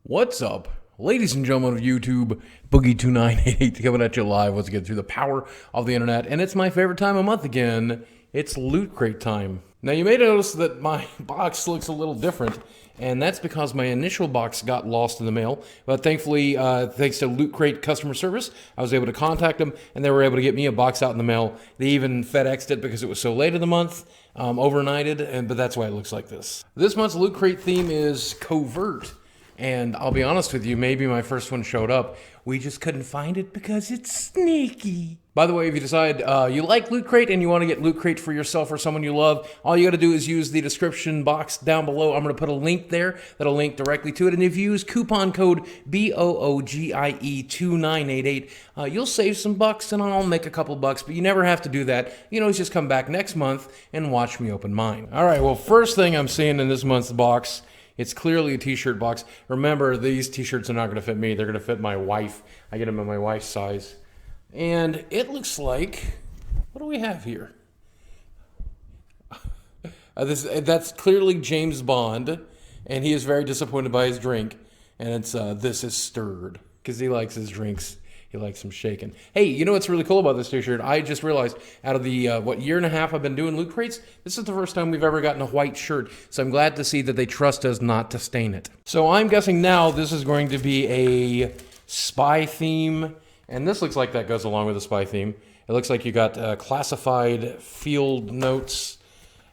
What's up, ladies and gentlemen of YouTube? Boogie2988 coming at you live once again through the power of the internet, and it's my favorite time of month again. It's Loot Crate time. Now you may notice that my box looks a little different, and that's because my initial box got lost in the mail. But thankfully, thanks to Loot Crate customer service, I was able to contact them, and they were able to get me a box out in the mail. They even FedExed it because it was so late in the month, overnighted, but that's why it looks like this. This month's Loot Crate theme is Covert. And I'll be honest with you, maybe my first one showed up. We just couldn't find it because it's sneaky. By the way, if you decide you like Loot Crate and you want to get Loot Crate for yourself or someone you love, all you got to do is use the description box down below. I'm going to put a link there that'll link directly to it. And if you use coupon code BOOGIE2988, you'll save some bucks and I'll make a couple bucks. But you never have to do that. You know, just come back next month and watch me open mine. All right, well, first thing I'm seeing in this month's box, it's clearly a t-shirt box. Remember, these t-shirts are not going to fit me. They're going to fit my wife. I get them in my wife's size. And it looks like, what do we have here? That's clearly James Bond, and he is very disappointed by his drink. And it's, this is stirred, because he likes his drinks. He likes them shaken. Hey, you know what's really cool about this t-shirt? I just realized out of the, year and a half I've been doing Loot Crates, this is the first time we've ever gotten a white shirt. So I'm glad to see that they trust us not to stain it. So I'm guessing now this is going to be a spy theme. And this looks like that goes along with the spy theme. It looks like you got classified field notes.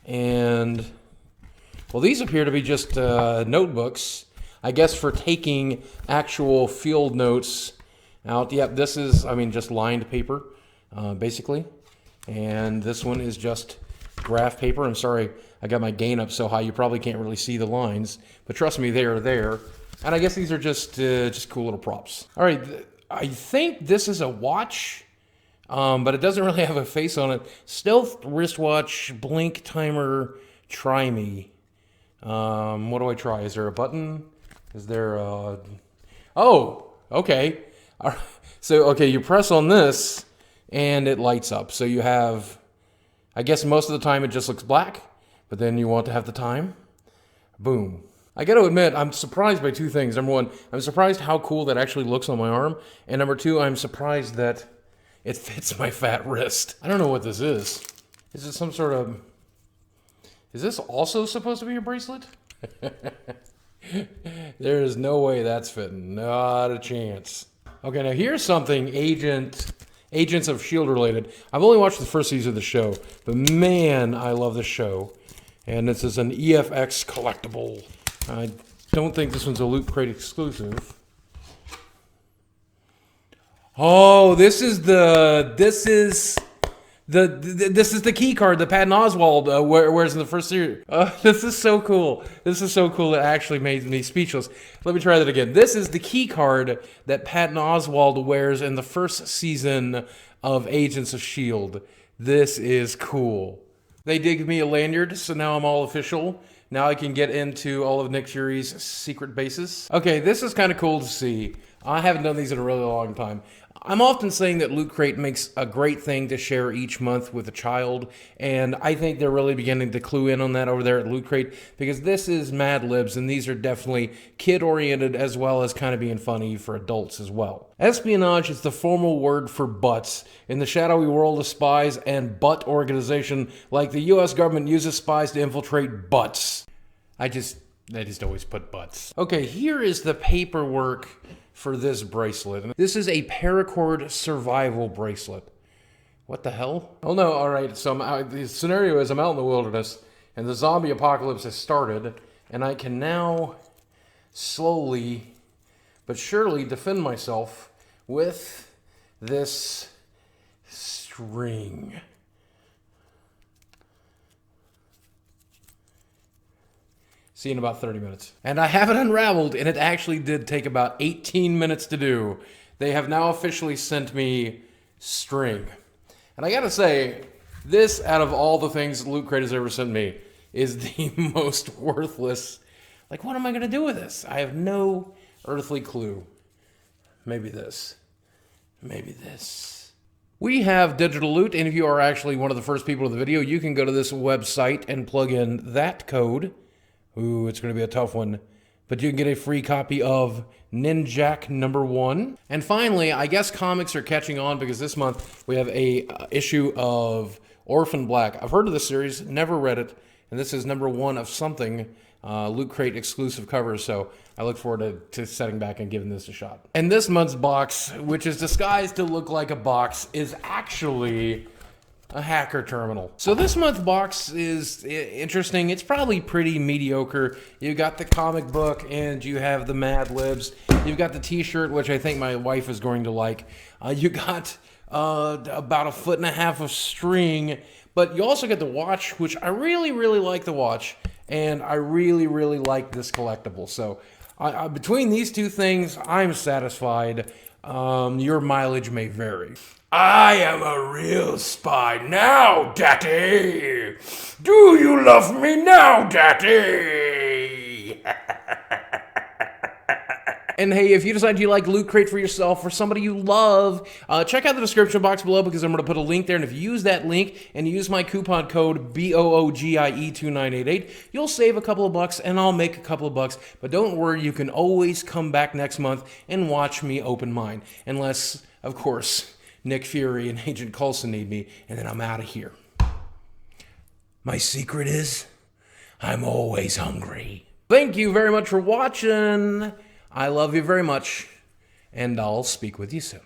And, well, these appear to be just notebooks, I guess, for taking actual field notes out. Yep, this is, just lined paper, basically. And this one is just graph paper. I'm sorry, I got my gain up so high you probably can't really see the lines. But trust me, they are there. And I guess these are just cool little props. All right, I think this is a watch, but it doesn't really have a face on it. Stealth wristwatch, blink timer, try me. What do I try? Is there a button? Is there a... Oh, okay. So, okay, you press on this, and it lights up. So you have, I guess most of the time it just looks black, but then you want to have the time. Boom. I got to admit, I'm surprised by two things. Number one, I'm surprised how cool that actually looks on my arm. And number two, I'm surprised that it fits my fat wrist. I don't know what this is. Is it some sort of... Is this also supposed to be a bracelet? There is no way that's fitting. Not a chance. Okay, now here's something Agents of S.H.I.E.L.D. related. I've only watched the first season of the show, but man, I love this show. And this is an EFX collectible. I don't think this one's a Loot Crate exclusive. Oh, this is the key card that Patton Oswalt wears in the first series. This is so cool. This is so cool. It actually made me speechless. Let me try that again. This is the key card that Patton Oswalt wears in the first season of Agents of S.H.I.E.L.D. This is cool. They did me a lanyard, so now I'm all official. Now I can get into all of Nick Fury's secret bases. Okay, this is kind of cool to see. I haven't done these in a really long time. I'm often saying that Loot Crate makes a great thing to share each month with a child, and I think they're really beginning to clue in on that over there at Loot Crate, because this is Mad Libs, and these are definitely kid-oriented as well as kind of being funny for adults as well. Espionage is the formal word for butts. In the shadowy world of spies and butt organization, like the U.S. government uses spies to infiltrate butts. I just always put butts. Okay, here is the paperwork for this bracelet. This is a Paracord survival bracelet. What the hell? Oh no, alright, so the scenario is I'm out in the wilderness, and the zombie apocalypse has started, and I can now slowly but surely defend myself with this string. See you in about 30 minutes. And I have it unraveled, and it actually did take about 18 minutes to do. They have now officially sent me string. And I gotta say, this, out of all the things Loot Crate has ever sent me, is the most worthless. Like, what am I gonna do with this? I have no earthly clue. Maybe this. Maybe this. We have digital loot, and if you are actually one of the first people in the video, you can go to this website and plug in that code. Ooh, it's going to be a tough one. but you can get a free copy of Ninjak #1. And finally, I guess comics are catching on because this month we have a issue of Orphan Black. I've heard of this series, never read it, and this is #1 of something, Loot Crate exclusive covers, so I look forward to setting back and giving this a shot. And this month's box, which is disguised to look like a box, is actually a hacker terminal. So this month's box is interesting. It's probably pretty mediocre. You got the comic book and you have the Mad Libs. You've got the t-shirt, which I think my wife is going to like. You got about 1.5 feet of string, but you also get the watch, which I really, really like the watch, and I really, really like this collectible. So between these two things, I'm satisfied. Your mileage may vary. I am a real spy now, Daddy! Do you love me now, Daddy? And hey, if you decide you like Loot Crate for yourself or somebody you love, check out the description box below because I'm going to put a link there. And if you use that link and use my coupon code BOOGIE2988, you'll save a couple of bucks and I'll make a couple of bucks. But don't worry, you can always come back next month and watch me open mine. Unless, of course, Nick Fury and Agent Coulson need me, and then I'm out of here. My secret is, I'm always hungry. Thank you very much for watching. I love you very much, and I'll speak with you soon.